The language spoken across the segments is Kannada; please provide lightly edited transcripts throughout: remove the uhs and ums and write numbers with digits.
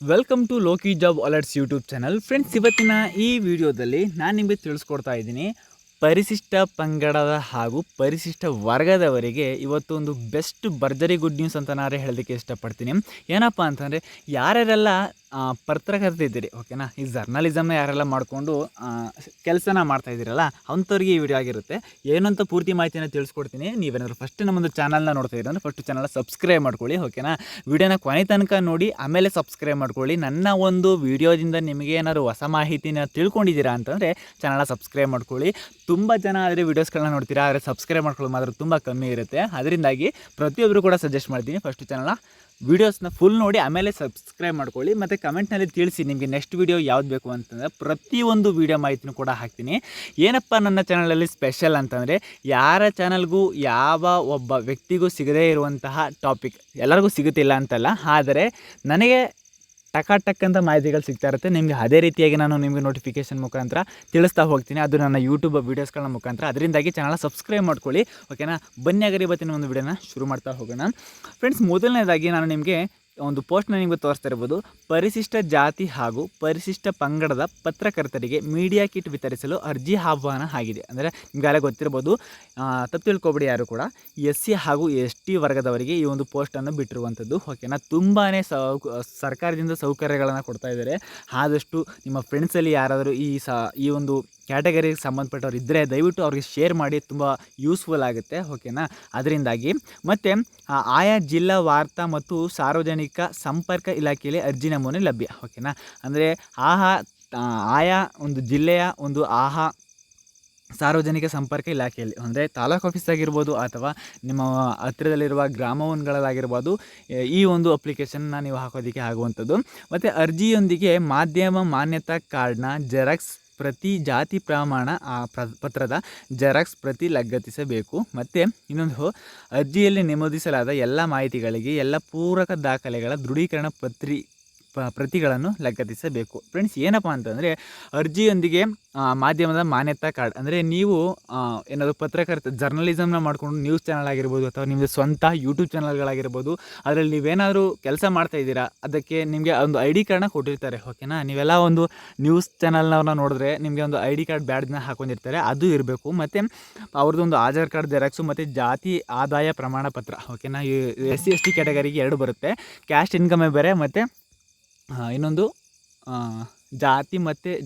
Welcome to Loki job alerts YouTube channel. Friends, ಇವತ್ತಿನ ಈ ವಿಡಿಯೋದಲ್ಲಿ ನಾನು ನಿಮಗೆ ತಿಳಿಸ್ಕೊಡ್ತಾ ಇದ್ದೀನಿ, ಪರಿಶಿಷ್ಟ ಪಂಗಡದ ಹಾಗೂ ಪರಿಶಿಷ್ಟ ವರ್ಗದವರಿಗೆ ಇವತ್ತು ಒಂದು ಬೆಸ್ಟ್ ಭರ್ಜರಿ ಗುಡ್ ನ್ಯೂಸ್ ಅಂತ ನಾರೇ ಹೇಳೋದಕ್ಕೆ ಇಷ್ಟಪಡ್ತೀನಿ. ಏನಪ್ಪ ಅಂತಂದರೆ, ಯಾರ್ಯಾರೆಲ್ಲ ಪತ್ರಕರ್ತಿದ್ದೀರಿ, ಓಕೆನಾ, ಈ ಜರ್ನಲಿಸಮ್ನ ಯಾರೆಲ್ಲ ಮಾಡಿಕೊಂಡು ಕೆಲಸನ ಮಾಡ್ತಾ ಇದ್ದೀರಲ್ಲ ಅಂಥವ್ರಿಗೆ ಈ ವಿಡಿಯೋ ಆಗಿರುತ್ತೆ. ಏನಂತ ಪೂರ್ತಿ ಮಾಹಿತಿನ ತಿಳಿಸ್ಕೊಡ್ತೀನಿ. ನೀವೇನಾದರೂ ಫಸ್ಟ್ ನಮ್ಮೊಂದು ಚಾನಲ್ನ ನೋಡ್ತಾ ಇದ್ದೀರ ಅಂದರೆ ಫಸ್ಟ್ ಚಾನಲ್ನ ಸಬ್ಸ್ಕ್ರೈಬ್ ಮಾಡ್ಕೊಳ್ಳಿ, ಓಕೆನಾ. ವಿಡಿಯೋನ ಕೊನೆ ತನಕ ನೋಡಿ ಆಮೇಲೆ ಸಬ್ಸ್ಕ್ರೈಬ್ ಮಾಡ್ಕೊಳ್ಳಿ. ನನ್ನ ಒಂದು ವಿಡಿಯೋದಿಂದ ನಿಮಗೆ ಏನಾದರೂ ಹೊಸ ಮಾಹಿತಿನ ತಿಳ್ಕೊಂಡಿದ್ದೀರಾ ಅಂತಂದರೆ ಚಾನಲ್ನ ಸಬ್ಸ್ಕ್ರೈಬ್ ಮಾಡ್ಕೊಳ್ಳಿ. ತುಂಬ ಜನ ಆದರೆ ವೀಡಿಯೋಸ್ಗಳನ್ನ ನೋಡ್ತೀರಾ, ಆದರೆ ಸಬ್ಸ್ಕ್ರೈಬ್ ಮಾಡ್ಕೊಳ್ಳೋದು ಮಾತ್ರ ತುಂಬ ಕಮ್ಮಿ ಇರುತ್ತೆ. ಅದರಿಂದಾಗಿ ಪ್ರತಿಯೊಬ್ಬರು ಕೂಡ ಸಜೆಸ್ಟ್ ಮಾಡ್ತೀನಿ, ಫಸ್ಟ್ ಚಾನಲ್ನ ವೀಡಿಯೋಸ್ನ ಫುಲ್ ನೋಡಿ ಆಮೇಲೆ ಸಬ್ಸ್ಕ್ರೈಬ್ ಮಾಡ್ಕೊಳ್ಳಿ. ಮತ್ತು ಕಮೆಂಟ್ನಲ್ಲಿ ತಿಳಿಸಿ ನಿಮಗೆ ನೆಕ್ಸ್ಟ್ ವೀಡಿಯೋ ಯಾವ್ದು ಬೇಕು ಅಂತಂದರೆ ಪ್ರತಿಯೊಂದು ವೀಡಿಯೋ ಮಾಹಿತಿನೂ ಕೂಡ ಹಾಕ್ತೀನಿ. ಏನಪ್ಪ ನನ್ನ ಚಾನಲಲ್ಲಿ ಸ್ಪೆಷಲ್ ಅಂತಂದರೆ, ಯಾರ ಚಾನಲ್ಗೂ ಯಾವ ಒಬ್ಬ ವ್ಯಕ್ತಿಗೂ ಸಿಗದೇ ಇರುವಂತಹ ಟಾಪಿಕ್ ಎಲ್ಲರಿಗೂ ಸಿಗುತ್ತಿಲ್ಲ ಅಂತಲ್ಲ, ಆದರೆ ನನಗೆ ಟಕ್ ಅಂತ ಮಾಹಿತಿಗಳು ಸಿಗ್ತಾ ಇರುತ್ತೆ ನಿಮಗೆ. ಅದೇ ರೀತಿಯಾಗಿ ನಾನು ನಿಮಗೆ ನೋಟಿಫಿಕೇಷನ್ ಮುಖಾಂತರ ತಿಳಿಸ್ತಾ ಹೋಗ್ತೀನಿ, ಅದು ನನ್ನ ಯೂಟ್ಯೂಬ್ ವೀಡಿಯೋಸ್ಗಳ ಮುಖಾಂತರ. ಅದರಿಂದಾಗಿ ಚಾನಲ್ನ ಸಬ್ಸ್ಕ್ರೈಬ್ ಮಾಡ್ಕೊಳ್ಳಿ, ಓಕೆನಾ. ಬನ್ನಿ ಹಾಗಾದ್ರೆ ಇವತ್ತಿನ ಒಂದು ವಿಡಿಯೋನ ಶುರು ಮಾಡ್ತಾ ಹೋಗೋಣ. ಫ್ರೆಂಡ್ಸ್, ಮೊದಲನೇದಾಗಿ ನಾನು ನಿಮಗೆ ಒಂದು ಪೋಸ್ಟ್ನ ನಿಮಗೆ ತೋರಿಸ್ತಾ ಇರ್ಬೋದು. ಪರಿಶಿಷ್ಟ ಜಾತಿ ಹಾಗೂ ಪರಿಶಿಷ್ಟ ಪಂಗಡದ ಪತ್ರಕರ್ತರಿಗೆ ಮೀಡಿಯಾ ಕಿಟ್ ವಿತರಿಸಲು ಅರ್ಜಿ ಆಹ್ವಾನ ಆಗಿದೆ. ಅಂದರೆ ನಿಮಗಾಗಲೇ ಗೊತ್ತಿರ್ಬೋದು, ತಪ್ಪು ತಿಳ್ಕೊಬೇಡಿ ಯಾರು ಕೂಡ. SC ಹಾಗೂ ST ವರ್ಗದವರಿಗೆ ಈ ಒಂದು ಪೋಸ್ಟನ್ನು ಬಿಟ್ಟಿರುವಂಥದ್ದು, ಓಕೆನಾ. ತುಂಬಾ ಸರ್ಕಾರದಿಂದ ಸೌಕರ್ಯಗಳನ್ನು ಕೊಡ್ತಾ ಇದ್ದಾರೆ. ಆದಷ್ಟು ನಿಮ್ಮ ಫ್ರೆಂಡ್ಸಲ್ಲಿ ಯಾರಾದರೂ ಈ ಒಂದು ಕ್ಯಾಟಗರಿಗೆ ಸಂಬಂಧಪಟ್ಟವ್ರು ಇದ್ದರೆ ದಯವಿಟ್ಟು ಅವ್ರಿಗೆ ಶೇರ್ ಮಾಡಿ, ತುಂಬ ಯೂಸ್ಫುಲ್ ಆಗುತ್ತೆ, ಓಕೆನಾ. ಅದರಿಂದಾಗಿ ಮತ್ತು ಆಯಾ ಜಿಲ್ಲಾ ವಾರ್ತಾ ಮತ್ತು ಸಾರ್ವಜನಿಕ ಸಂಪರ್ಕ ಇಲಾಖೆಯಲ್ಲಿ ಅರ್ಜಿ ನಮೂನೆ ಲಭ್ಯ, ಓಕೆನಾ. ಅಂದರೆ ಆಯಾ ಒಂದು ಜಿಲ್ಲೆಯ ಒಂದು ಸಾರ್ವಜನಿಕ ಸಂಪರ್ಕ ಇಲಾಖೆಯಲ್ಲಿ, ಅಂದರೆ ತಾಲೂಕು ಆಫೀಸ್ ಆಗಿರ್ಬೋದು ಅಥವಾ ನಿಮ್ಮ ಹತ್ತಿರದಲ್ಲಿರುವ ಗ್ರಾಮವನ್ಗಳಾಗಿರ್ಬೋದು, ಈ ಒಂದು ಅಪ್ಲಿಕೇಶನ್ನ ನೀವು ಹಾಕೋದಕ್ಕೆ ಆಗುವಂಥದ್ದು. ಮತ್ತು ಅರ್ಜಿಯೊಂದಿಗೆ ಮಾಧ್ಯಮ ಮಾನ್ಯತಾ ಕಾರ್ಡ್ನ ಜೆರಾಕ್ಸ್ ಪ್ರತಿ, ಜಾತಿ ಪ್ರಮಾಣ ಪತ್ರದ ಜೆರಾಕ್ಸ್ ಪ್ರತಿ ಲಗತ್ತಿಸಬೇಕು. ಮತ್ತು ಇನ್ನೊಂದು, ಅರ್ಜಿಯಲ್ಲಿ ನಮೂದಿಸಲಾದ ಎಲ್ಲ ಮಾಹಿತಿಗಳಿಗೆ ಎಲ್ಲ ಪೂರಕ ದಾಖಲೆಗಳ ದೃಢೀಕರಣ ಪ್ರತಿಗಳನ್ನು ಲಗತ್ತಿಸಬೇಕು. ಫ್ರೆಂಡ್ಸ್, ಏನಪ್ಪ ಅಂತಂದರೆ, ಅರ್ಜಿಯೊಂದಿಗೆ ಮಾಧ್ಯಮದ ಮಾನ್ಯತಾ ಕಾರ್ಡ್, ಅಂದರೆ ನೀವು ಏನಾದರೂ ಪತ್ರಕರ್ತ ಜರ್ನಲಿಸಮ್ನ ಮಾಡಿಕೊಂಡು ನ್ಯೂಸ್ ಚಾನಲ್ ಆಗಿರ್ಬೋದು ಅಥವಾ ನಿಮ್ಮದು ಸ್ವಂತ ಯೂಟ್ಯೂಬ್ ಚಾನಲ್ಗಳಾಗಿರ್ಬೋದು, ಅದರಲ್ಲಿ ನೀವೇನಾದರೂ ಕೆಲಸ ಮಾಡ್ತಾಯಿದ್ದೀರಾ, ಅದಕ್ಕೆ ನಿಮಗೆ ಒಂದು ID ಕಾರ್ಡ್ನ ಕೊಟ್ಟಿರ್ತಾರೆ, ಓಕೆನಾ. ನೀವೆಲ್ಲ ಒಂದು ನ್ಯೂಸ್ ಚಾನಲ್ನವ್ರನ್ನ ನೋಡಿದ್ರೆ ನಿಮಗೆ ಒಂದು ID ಕಾರ್ಡ್ ಬ್ಯಾಡ್ಜ್ನ ಹಾಕೊಂಡಿರ್ತಾರೆ, ಅದು ಇರಬೇಕು. ಮತ್ತು ಅವ್ರದ್ದೊಂದು ಆಧಾರ್ ಕಾರ್ಡ್ ಜೆರಾಕ್ಸು ಮತ್ತು ಜಾತಿ ಆದಾಯ ಪ್ರಮಾಣ ಪತ್ರ, ಓಕೆನಾ. SC ST ಕ್ಯಾಟಗರಿಗೆ 2 ಬರುತ್ತೆ, ಕ್ಯಾಸ್ಟ್ ಇನ್ಕಮೇ ಬೇರೆ, ಮತ್ತು ಇನ್ನೊಂದು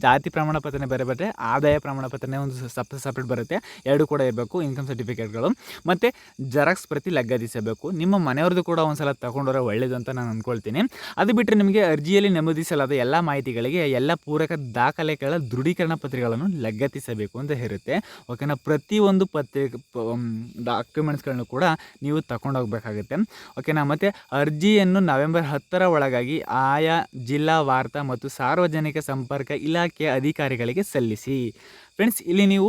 ಜಾತಿ ಪ್ರಮಾಣ ಪತ್ರನೇ ಬೇರೆ ಆದಾಯ ಪ್ರಮಾಣ ಪತ್ರನೇ ಒಂದು ಸಪ್ರೇಟ್ ಬರುತ್ತೆ. 2 ಕೂಡ ಇರಬೇಕು, ಇನ್ಕಮ್ ಸರ್ಟಿಫಿಕೇಟ್ಗಳು. ಮತ್ತು ಜೆರಾಕ್ಸ್ ಪ್ರತಿ ಲಗತ್ತಿಸಬೇಕು. ನಿಮ್ಮ ಮನೆಯವ್ರದ್ದು ಕೂಡ ಒಂದು ಸಲ ತೊಗೊಂಡೋದ್ರೆ ಒಳ್ಳೆಯದು ಅಂತ ನಾನು ಅಂದ್ಕೊಳ್ತೀನಿ. ಅದು ಬಿಟ್ಟರೆ ನಿಮಗೆ ಅರ್ಜಿಯಲ್ಲಿ ನಮೂದಿಸಲಾದ ಎಲ್ಲ ಮಾಹಿತಿಗಳಿಗೆ ಎಲ್ಲ ಪೂರಕ ದಾಖಲೆಗಳ ದೃಢೀಕರಣ ಪತ್ರಿಕೆಗಳನ್ನು ಲಗತ್ತಿಸಬೇಕು ಅಂತ ಇರುತ್ತೆ, ಓಕೆನಾ. ಪ್ರತಿಯೊಂದು ಡಾಕ್ಯುಮೆಂಟ್ಸ್ಗಳನ್ನು ಕೂಡ ನೀವು ತಗೊಂಡೋಗ್ಬೇಕಾಗುತ್ತೆ, ಓಕೆನಾ. ಮತ್ತು ಅರ್ಜಿಯನ್ನು ನವೆಂಬರ್ 10ರ ಒಳಗಾಗಿ ಆಯಾ ಜಿಲ್ಲಾ ವಾರ್ತಾ ಮತ್ತು ಸಾರ್ವಜನಿಕ ಸಂಪರ್ಕ ಇಲಾಖೆಯ ಅಧಿಕಾರಿಗಳಿಗೆ ಸಲ್ಲಿಸಿ. ಫ್ರೆಂಡ್ಸ್, ಇಲ್ಲಿ ನೀವು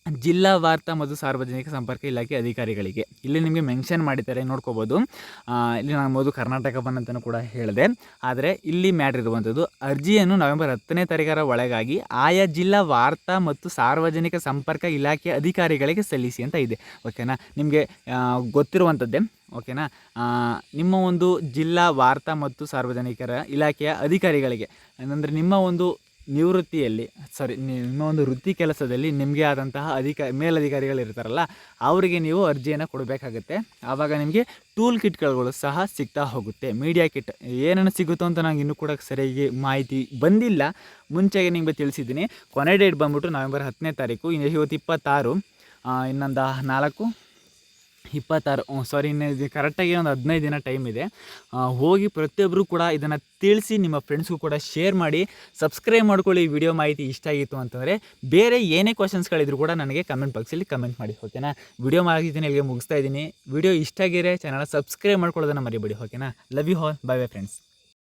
ಜಿಲ್ಲಾ ವಾರ್ತಾ ಮತ್ತು ಸಾರ್ವಜನಿಕ ಸಂಪರ್ಕ ಇಲಾಖೆ ಅಧಿಕಾರಿಗಳಿಗೆ ಇಲ್ಲಿ ನಿಮಗೆ ಮೆನ್ಷನ್ ಮಾಡಿದ್ದಾರೆ, ನೋಡ್ಕೋಬೋದು. ಇಲ್ಲಿ ನಾನು ಮೊದಲು ಕರ್ನಾಟಕ ಅಂತಲೂ ಕೂಡ ಹೇಳಿದೆ, ಆದರೆ ಇಲ್ಲಿ ಮ್ಯಾಟ್ರ್ ಇರುವಂಥದ್ದು ಅರ್ಜಿಯನ್ನು ನವೆಂಬರ್ 10ನೇ ತಾರೀಖರ ಒಳಗಾಗಿ ಆಯಾ ಜಿಲ್ಲಾ ವಾರ್ತಾ ಮತ್ತು ಸಾರ್ವಜನಿಕ ಸಂಪರ್ಕ ಇಲಾಖೆ ಅಧಿಕಾರಿಗಳಿಗೆ ಸಲ್ಲಿಸಿ ಅಂತ ಇದೆ, ಓಕೆನಾ. ನಿಮಗೆ ಗೊತ್ತಿರುವಂಥದ್ದೇ, ಓಕೆನಾ. ನಿಮ್ಮ ಒಂದು ಜಿಲ್ಲಾ ವಾರ್ತಾ ಮತ್ತು ಸಾರ್ವಜನಿಕರ ಇಲಾಖೆಯ ಅಧಿಕಾರಿಗಳಿಗೆ, ಅಂದರೆ ನಿಮ್ಮ ಒಂದು ನಿಮ್ಮ ಒಂದು ವೃತ್ತಿ ಕೆಲಸದಲ್ಲಿ ನಿಮಗೆ ಆದಂತಹ ಮೇಲಧಿಕಾರಿಗಳು ಇರ್ತಾರಲ್ಲ, ಅವರಿಗೆ ನೀವು ಅರ್ಜಿಯನ್ನು ಕೊಡಬೇಕಾಗುತ್ತೆ. ಆವಾಗ ನಿಮಗೆ ಟೂಲ್ ಕಿಟ್ಗಳು ಸಹ ಸಿಗ್ತಾ ಹೋಗುತ್ತೆ. ಮೀಡಿಯಾ ಕಿಟ್ ಏನೇನು ಸಿಗುತ್ತೋ ಅಂತ ನಂಗೆ ಇನ್ನೂ ಕೂಡ ಸರಿಯಾಗಿ ಮಾಹಿತಿ ಬಂದಿಲ್ಲ, ಮುಂಚೆಗೆ ನಿಮಗೆ ತಿಳಿಸಿದ್ದೀನಿ. ಕೊನೆ ಡೇಟ್ ಬಂದ್ಬಿಟ್ಟು ನವೆಂಬರ್ 10ನೇ ತಾರೀಕು, ಇವತ್ತು 26, ಇನ್ನೊಂದು 26 ಇನ್ನು ಕರೆಕ್ಟಾಗಿ ಒಂದು 15 ದಿನ ಟೈಮ್ ಇದೆ. ಹೋಗಿ ಪ್ರತಿಯೊಬ್ಬರು ಕೂಡ ಇದನ್ನು ತಿಳಿಸಿ, ನಿಮ್ಮ ಫ್ರೆಂಡ್ಸ್ಗೂ ಕೂಡ ಶೇರ್ ಮಾಡಿ, ಸಬ್ಸ್ಕ್ರೈಬ್ ಮಾಡ್ಕೊಳ್ಳಿ. ವಿಡಿಯೋ ಮಾಹಿತಿ ಇಷ್ಟ ಆಗಿತ್ತು ಅಂತಂದರೆ ಬೇರೆ ಏನೇ ಕ್ವಶನ್ಸ್ಗಳಿದ್ರು ಕೂಡ ನನಗೆ ಕಮೆಂಟ್ ಬಾಕ್ಸಲ್ಲಿ ಕಮೆಂಟ್ ಮಾಡಿ, ಓಕೆನಾ. ವಿಡಿಯೋ ಮಾಹಿತಿನ ಇಲ್ಲಿಗೆ ಮುಗಿಸ್ತಾ ಇದ್ದೀನಿ. ವಿಡಿಯೋ ಇಷ್ಟ ಆಗಿದ್ರೆ ಚಾನಲ್ ಸಬ್ಸ್ಕ್ರೈಬ್ ಮಾಡ್ಕೊಳ್ಳೋದನ್ನು ಮರಿಬೇಡಿ, ಓಕೆನಾ. Love you all, bye bye friends.